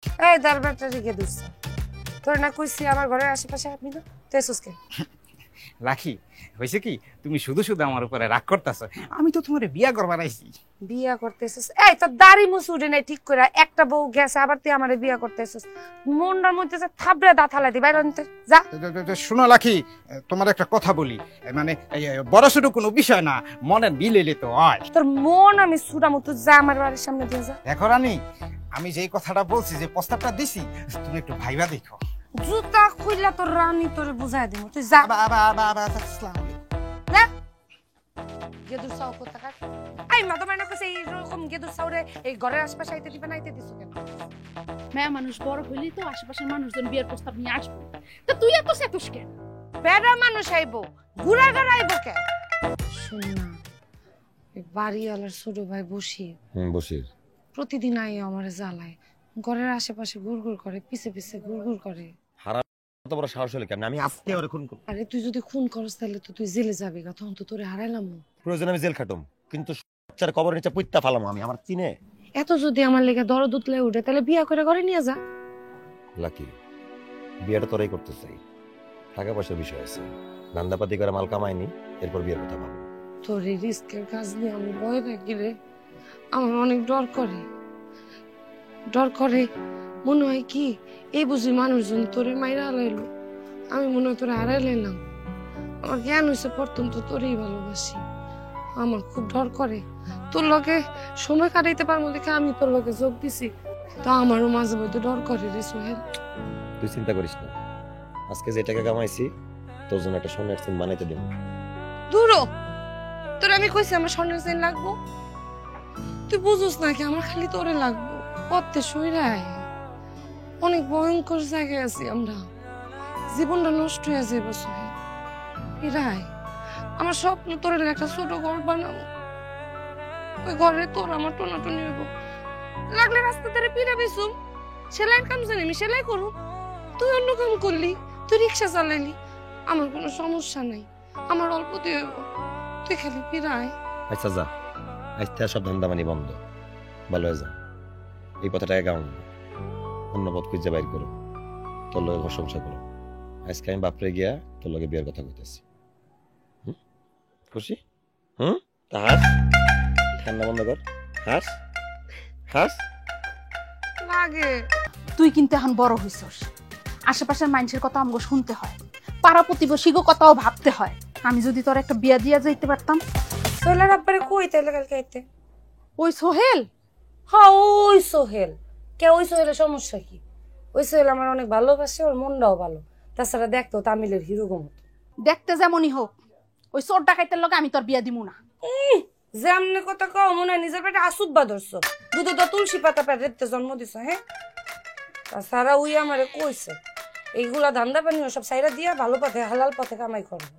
এই দরবারটা রেখে দিস, তোর না কইছি আমার ঘরের আশেপাশে আপনি না তুই এসোস কেন? লাখি, হয়েছে কি, তুমি শুধু শুধু আমার উপরে রাগ করতেছো। আমি তো তোমার বিয়া করবার আইছি। বিয়া করতে এসোস? এই তোর দাড়ি মুছ উঠে নাই ঠিক করে, একটা বউ গেছে আবার তুই আমারে বিয়া করতে এসোস? মনটার মধ্যে যে থাবড়ে দাঁত হালাই দি বাইরে আনতে যা। শোনো লাখি, তোমার একটা কথা বলি, মানে বড় ছোট কোনো বিষয় না, মনে মিলেলে তো হয়। তোর মন আমি সুরামু, তুই যা আমার বাড়ির সামনে দিয়ে যা। দেখো রানী, আমি যেই কথাটা বলছি, যে প্রস্তাবটা দিছি, তুমি একটু ভাইবা দেখো। জুতা খুইলা তোর রানী তোরে বুঝাই দিব, তুই যা যা। গেদুর চাও কোথাকার? এই মা তোমার না কইছে এইরকম গেদুর চাউরে এই ঘরের আশেপাশে আইতে দিবা না, আইতে দিছো কেন? মেয়ে মানুষ বড় হইলি তো আশেপাশের মানুষজন বিয়ের প্রস্তাব নিয়ে আসবে, তা তুই এত সেতুস কেন? বেড়া মানুষ আইবো, গুড়াগাড় আইবো কেন? শুন না, এই বাড়িওয়ালার ছোট ভাই বসির বসির প্রতিদিন আই আমার জ্বালায়, ঘরের আশেপাশে ঘুরঘুর করে, পিছে পিছে ঘুরঘুর করে। এত বড় সাহস হলে কেমন? আমি আজকে ওরে খুন করব। আরে তুই যদি খুন করস তাহলে তো তুই জেলে যাবি গা, তখন তো তোরে হারাইলাম। প্রয়োজন আমি জেল খাটুম, কিন্তু চার কবর নিচে পুইত্তা ফালাম আমি। আমার চিনে এত যদি আমার লেগে দরদ উতলে উঠে তাহলে বিয়া করে ঘরে নিয়ে যা। লাকি, বিয়েটা তোরাই করতে চাই, টাকা পয়সার বিষয় আছে, ধান্দাপাতি করে মাল কামাইনি, এরপর বিয়ের কথা ভাবো। তোর এই রিস্কের কাজ নিয়ে আমি ভয় থাকি রে, আমার অনেক ডর করে। ডর করে মনে হয় কি এই বুঝি মানুষজন তোরে মাইরা হারাইলো, আমি মনে হয় তোরে হারাইলাম। আমার জ্ঞান হয়েছে প্রথম তো তোরেই ভালোবাসি, আমার খুব ডর করে। তোর লগে সময় কাটাইতে পারবো দেখে আমি তোর লগে যোগ দিছি, তা আমারও মাঝে মধ্যে ডর করে রে সোহেল। তুই চিন্তা করিস না, আজকে যে টাকা কামাইছি তোর জন্য একটা সোনার চেন বানাইতে দেব। দূরো, তোর আমি কইছি আমার স্বর্ণের চেইন লাগবো, তুই বুঝোস নাকি আমার খালি তোরে লাগবো। পথে সইরায় অনেক ভয়ঙ্কর জায়গায় আছি আমরা, জীবনটা নষ্ট হয়ে যাবে সোহেল। এরাই আমার স্বপ্ন তোর একটা ছোট ঘর বানাবো, ওই ঘরে তোর আমার টোনাটুনি হইব, লাগলে রাস্তা ধারে পিড়া বেসুম, সেলাইয়ের কাম জানি আমি সেলাই করু, তুই অন্য কাম করলি, তুই রিক্সা চালাইলি, আমার কোনো সমস্যা নাই, আমার অল্প দিয়ে হইব, তুই খালি পিড়ায়। আচ্ছা যা, আজ থেকে সব ধান্দামানি বন্ধ, ভালো হয়ে যা। এই কথাটাকে গাও না, অন্য পথ খুঁজে বাইর করো, তোর লগে ঘর সংসার করো। আজকে আমি বাপরে গিয়া তোর লগে বিয়ের কথা কইতেছি। খুশি? তা হাস, ঠান্ডা বন্ধ কর, হাস হাস। লাগে তুই কিন্তু এখন বড় হইছস, আশেপাশের মানুষের কথা আমগো শুনতে হয়, পাড়া প্রতিবেশীগো কথাও ভাবতে হয়। আমি যদি তোর একটা বিয়া দিয়া যাইতে পারতাম। সোহেলের আব্বারে কই তাইলে কালকে আইতে? ওই সোহেল? হ্যাঁ ওই সোহেল। কে ওই সোহেলের সমস্যা কি? ওই সোহেল আমার অনেক ভালোবাসে, ওর মনটাও ভালো, তাছাড়া দেখতো তামিলের হিরো মতো। দেখতে যেমনই হোক, ওই চোর ডাকাইতের লগে আমি তোর বিয়া দিমু না। যেমনি কথা কও মনে হয় নিজের পেটে আসুদ বাঁধরছো, দুধে তো তুলসী পাতা পেটে জন্ম দিছো। হ্যাঁ, তাছাড়া ওই আমারে কইছে এইগুলা ধান্দা পানি সব সাইরা দিয়া ভালো পথে হালাল পথে কামাই করবো।